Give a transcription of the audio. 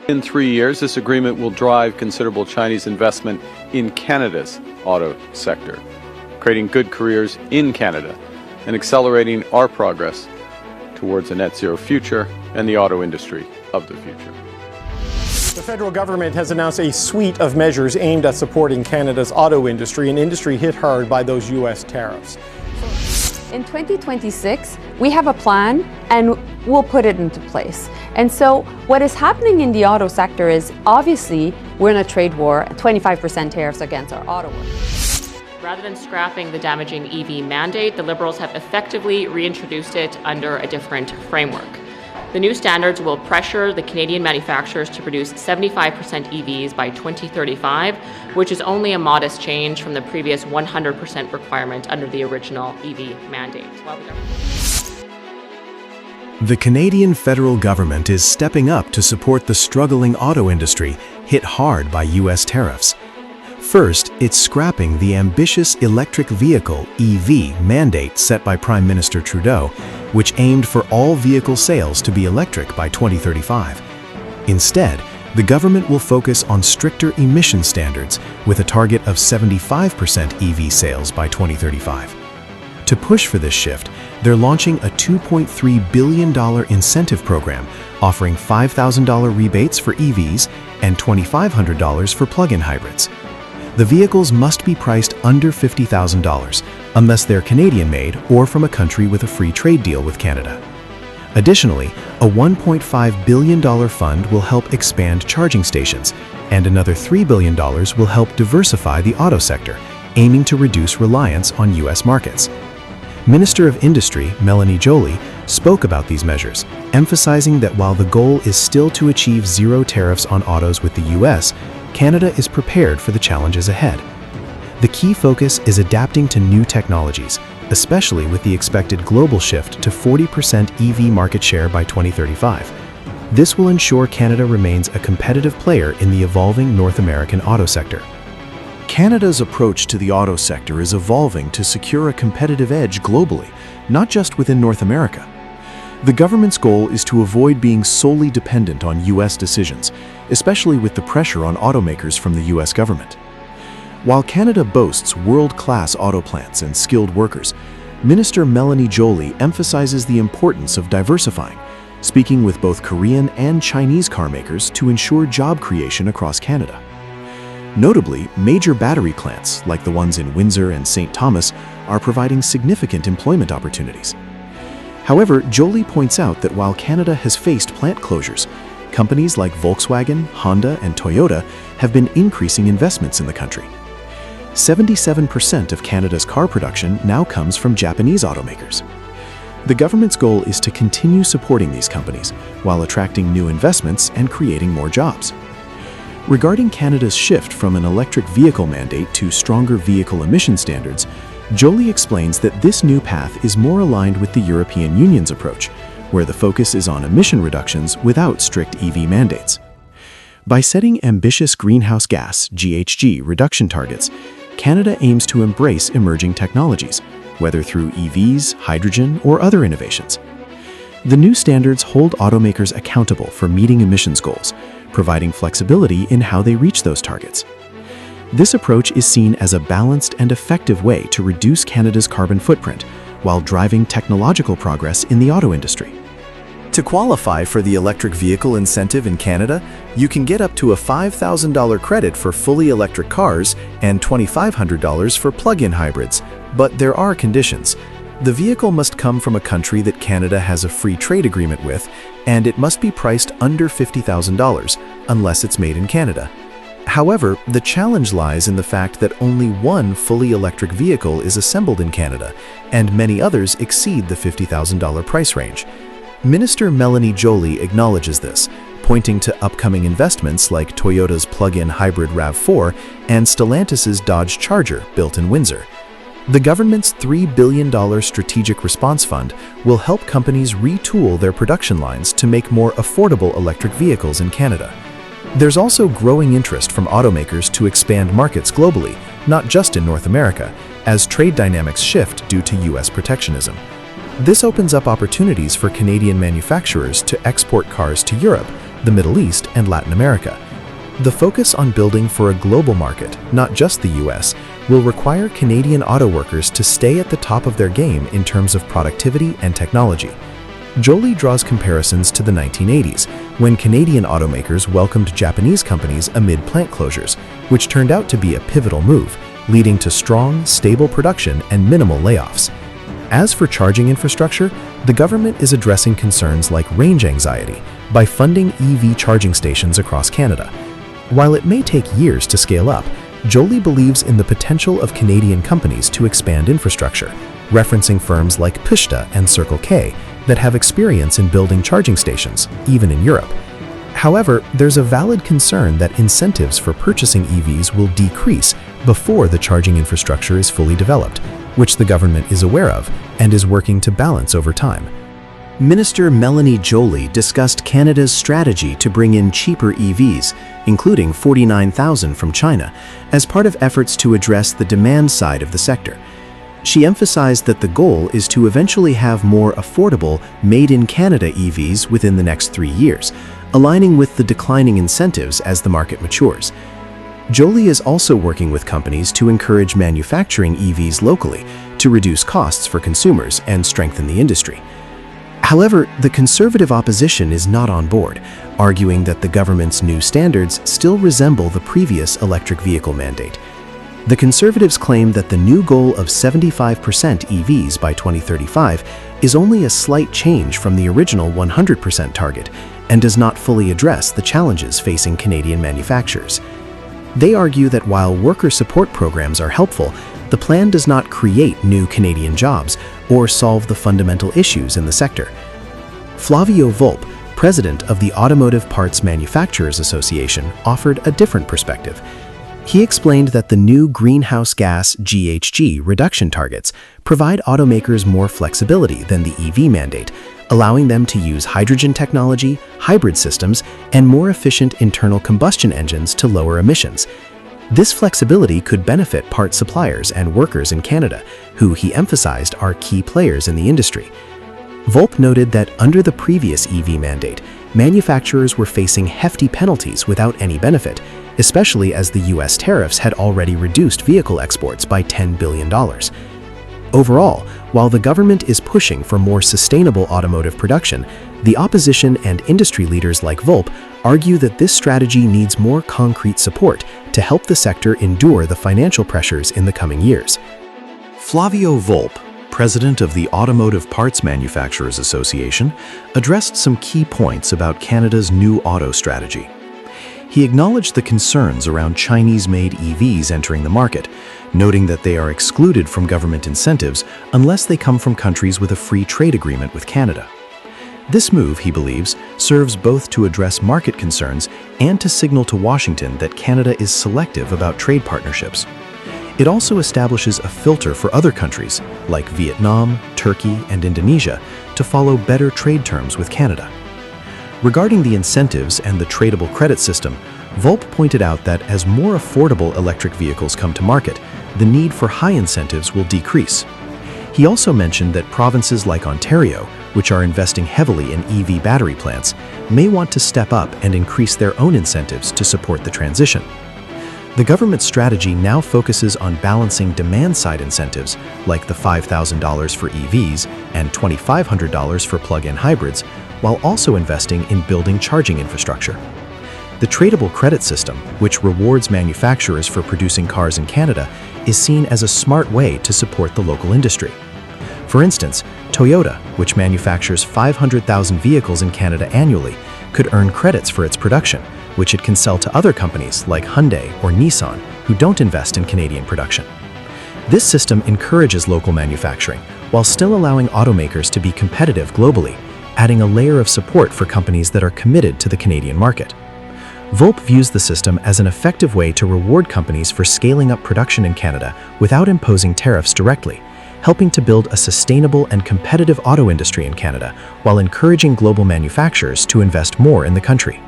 In 3 years, this agreement will drive considerable Chinese investment in Canada's auto sector, creating good careers in Canada and accelerating our progress towards a net zero future and the auto industry of the future. The federal government has announced a suite of measures aimed at supporting Canada's auto industry, an industry hit hard by those U.S. tariffs. In 2026, we have a plan and we'll put it into place. And so what is happening in the auto sector is obviously we're in a trade war, 25% tariffs against our auto workers. Rather than scrapping the damaging EV mandate, the Liberals have effectively reintroduced it under a different framework. The new standards will pressure the Canadian manufacturers to produce 75% EVs by 2035, which is only a modest change from the previous 100% requirement under the original EV mandate. The Canadian federal government is stepping up to support the struggling auto industry hit hard by U.S. tariffs. First, it's scrapping the ambitious electric vehicle (EV) mandate set by Prime Minister Trudeau, which aimed for all vehicle sales to be electric by 2035. Instead, the government will focus on stricter emission standards with a target of 75% EV sales by 2035. To push for this shift, they're launching a $2.3 billion incentive program offering $5,000 rebates for EVs and $2,500 for plug-in hybrids. The vehicles must be priced under $50,000 unless they're Canadian-made or from a country with a free trade deal with Canada. Additionally, a $1.5 billion fund will help expand charging stations, and another $3 billion will help diversify the auto sector, aiming to reduce reliance on U.S. markets. Minister of Industry, Melanie Joly, spoke about these measures, emphasizing that while the goal is still to achieve zero tariffs on autos with the U.S., Canada is prepared for the challenges ahead. The key focus is adapting to new technologies, especially with the expected global shift to 40% EV market share by 2035. This will ensure Canada remains a competitive player in the evolving North American auto sector. Canada's approach to the auto sector is evolving to secure a competitive edge globally, not just within North America. The government's goal is to avoid being solely dependent on U.S. decisions, especially with the pressure on automakers from the U.S. government. While Canada boasts world-class auto plants and skilled workers, Minister Melanie Joly emphasizes the importance of diversifying, speaking with both Korean and Chinese carmakers to ensure job creation across Canada. Notably, major battery plants, like the ones in Windsor and St. Thomas, are providing significant employment opportunities. However, Joly points out that while Canada has faced plant closures, companies like Volkswagen, Honda, and Toyota have been increasing investments in the country. 77% of Canada's car production now comes from Japanese automakers. The government's goal is to continue supporting these companies while attracting new investments and creating more jobs. Regarding Canada's shift from an electric vehicle mandate to stronger vehicle emission standards, Joly explains that this new path is more aligned with the European Union's approach, where the focus is on emission reductions without strict EV mandates. By setting ambitious greenhouse gas (GHG) reduction targets, Canada aims to embrace emerging technologies, whether through EVs, hydrogen, or other innovations. The new standards hold automakers accountable for meeting emissions goals, providing flexibility in how they reach those targets. This approach is seen as a balanced and effective way to reduce Canada's carbon footprint while driving technological progress in the auto industry. To qualify for the electric vehicle incentive in Canada, you can get up to a $5,000 credit for fully electric cars and $2,500 for plug-in hybrids, but there are conditions. The vehicle must come from a country that Canada has a free trade agreement with, and it must be priced under $50,000 unless it's made in Canada. However, the challenge lies in the fact that only one fully electric vehicle is assembled in Canada, and many others exceed the $50,000 price range. Minister Melanie Joly acknowledges this, pointing to upcoming investments like Toyota's plug-in hybrid RAV4 and Stellantis's Dodge Charger built in Windsor. The government's $3 billion Strategic Response Fund will help companies retool their production lines to make more affordable electric vehicles in Canada. There's also growing interest from automakers to expand markets globally, not just in North America, as trade dynamics shift due to U.S. protectionism. This opens up opportunities for Canadian manufacturers to export cars to Europe, the Middle East, and Latin America. The focus on building for a global market, not just the US, will require Canadian auto workers to stay at the top of their game in terms of productivity and technology. Jolie draws comparisons to the 1980s, when Canadian automakers welcomed Japanese companies amid plant closures, which turned out to be a pivotal move, leading to strong, stable production and minimal layoffs. As for charging infrastructure, the government is addressing concerns like range anxiety by funding EV charging stations across Canada. While it may take years to scale up, Jolie believes in the potential of Canadian companies to expand infrastructure, referencing firms like Pushta and Circle K that have experience in building charging stations, even in Europe. However, there's a valid concern that incentives for purchasing EVs will decrease before the charging infrastructure is fully developed, which the government is aware of and is working to balance over time. Minister Melanie Joly discussed Canada's strategy to bring in cheaper EVs, including 49,000 from China, as part of efforts to address the demand side of the sector. She emphasized that the goal is to eventually have more affordable, made-in-Canada EVs within the next 3 years, aligning with the declining incentives as the market matures. Joly is also working with companies to encourage manufacturing EVs locally to reduce costs for consumers and strengthen the industry. However, the Conservative opposition is not on board, arguing that the government's new standards still resemble the previous electric vehicle mandate. The Conservatives claim that the new goal of 75% EVs by 2035 is only a slight change from the original 100% target and does not fully address the challenges facing Canadian manufacturers. They argue that while worker support programs are helpful, the plan does not create new Canadian jobs or solve the fundamental issues in the sector. Flavio Volpe, president of the Automotive Parts Manufacturers Association, offered a different perspective. He explained that the new greenhouse gas GHG reduction targets provide automakers more flexibility than the EV mandate, allowing them to use hydrogen technology, hybrid systems, and more efficient internal combustion engines to lower emissions. This flexibility could benefit part suppliers and workers in Canada, who he emphasized are key players in the industry. Volpe noted that under the previous EV mandate, manufacturers were facing hefty penalties without any benefit, especially as the US tariffs had already reduced vehicle exports by $10 billion. Overall, while the government is pushing for more sustainable automotive production, the opposition and industry leaders like Volpe argue that this strategy needs more concrete support to help the sector endure the financial pressures in the coming years. Flavio Volpe, president of the Automotive Parts Manufacturers Association, addressed some key points about Canada's new auto strategy. He acknowledged the concerns around Chinese-made EVs entering the market, noting that they are excluded from government incentives unless they come from countries with a free trade agreement with Canada. This move, he believes, serves both to address market concerns and to signal to Washington that Canada is selective about trade partnerships. It also establishes a filter for other countries, like Vietnam, Turkey, and Indonesia, to follow better trade terms with Canada. Regarding the incentives and the tradable credit system, Volpe pointed out that as more affordable electric vehicles come to market, the need for high incentives will decrease. He also mentioned that provinces like Ontario, which are investing heavily in EV battery plants, may want to step up and increase their own incentives to support the transition. The government's strategy now focuses on balancing demand-side incentives, like the $5,000 for EVs and $2,500 for plug-in hybrids, while also investing in building charging infrastructure. The tradable credit system, which rewards manufacturers for producing cars in Canada, is seen as a smart way to support the local industry. For instance, Toyota, which manufactures 500,000 vehicles in Canada annually, could earn credits for its production, which it can sell to other companies like Hyundai or Nissan, who don't invest in Canadian production. This system encourages local manufacturing, while still allowing automakers to be competitive globally, adding a layer of support for companies that are committed to the Canadian market. Volpe views the system as an effective way to reward companies for scaling up production in Canada without imposing tariffs directly, helping to build a sustainable and competitive auto industry in Canada while encouraging global manufacturers to invest more in the country.